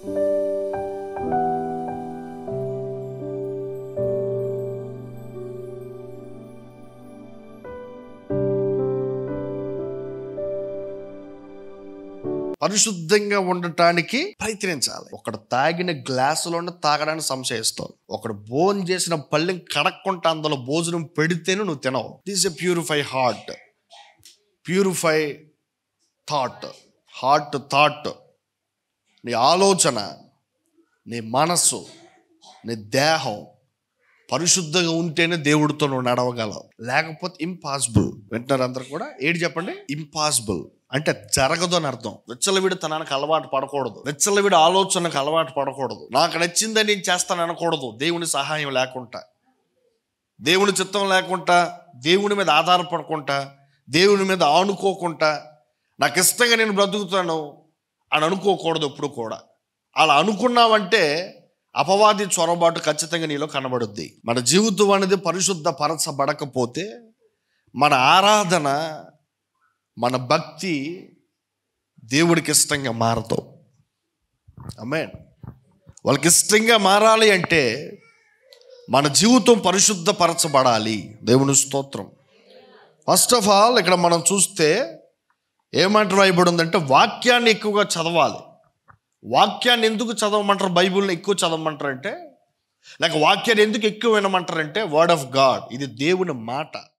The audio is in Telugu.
పరిశుద్ధంగా ఉండటానికి ప్రయత్నించాలి. ఒకడు తాగిన గ్లాసులోనే తాగడానికి సంశయిస్తావు. ఒకడు భోజనం చేసిన పళ్ళెం కడక్కుంటా అందులో భోజనం పెడితేనే నువ్వు తినవు. This a purify heart, purify thought. నీ ఆలోచన, నీ మనస్సు, నీ దేహం పరిశుద్ధంగా ఉంటేనే దేవుడితో నువ్వు నడవగలవు. లేకపోతే ఇంపాసిబుల్. వింటున్నారు అందరు కూడా? ఏడు చెప్పండి. ఇంపాసిబుల్ అంటే జరగదు అని అర్థం. విచ్చలవిడి తనానికి అలవాటు పడకూడదు. విచ్చలవిడి ఆలోచనకు అలవాటు పడకూడదు. నాకు నచ్చిందని నేను చేస్తాను అనకూడదు. దేవుని సహాయం లేకుండా, దేవుని చిత్తం లేకుండా, దేవుని మీద ఆధారపడకుండా, దేవుని మీద ఆనుకోకుండా, నాకు ఇష్టంగా నేను బ్రతుకుతాను అని అనుకోకూడదు ఎప్పుడు కూడా. అలా అనుకున్నావంటే అపవాది చొరబాటు ఖచ్చితంగా నీలో కనబడుద్ది. మన జీవితం అనేది పరిశుద్ధ పరచబడకపోతే మన ఆరాధన, మన భక్తి దేవుడికి ఇష్టంగా మారదు. ఆమేన్. వాళ్ళకి ఇష్టంగా మారాలి అంటే మన జీవితం పరిశుద్ధపరచబడాలి. దేవుని స్తోత్రం. ఫస్ట్ ఆఫ్ ఆల్ ఇక్కడ మనం చూస్తే ఏమంటారు రాయబడి ఉందంటే వాక్యాన్ని ఎక్కువగా చదవాలి. వాక్యాన్ని ఎందుకు చదవమంటారు? బైబిల్ని ఎక్కువ చదవమంటారు అంటే, లేక వాక్యాన్ని ఎందుకు ఎక్కువ వినమంటారంటే వర్డ్ ఆఫ్ గాడ్, ఇది దేవుని మాట.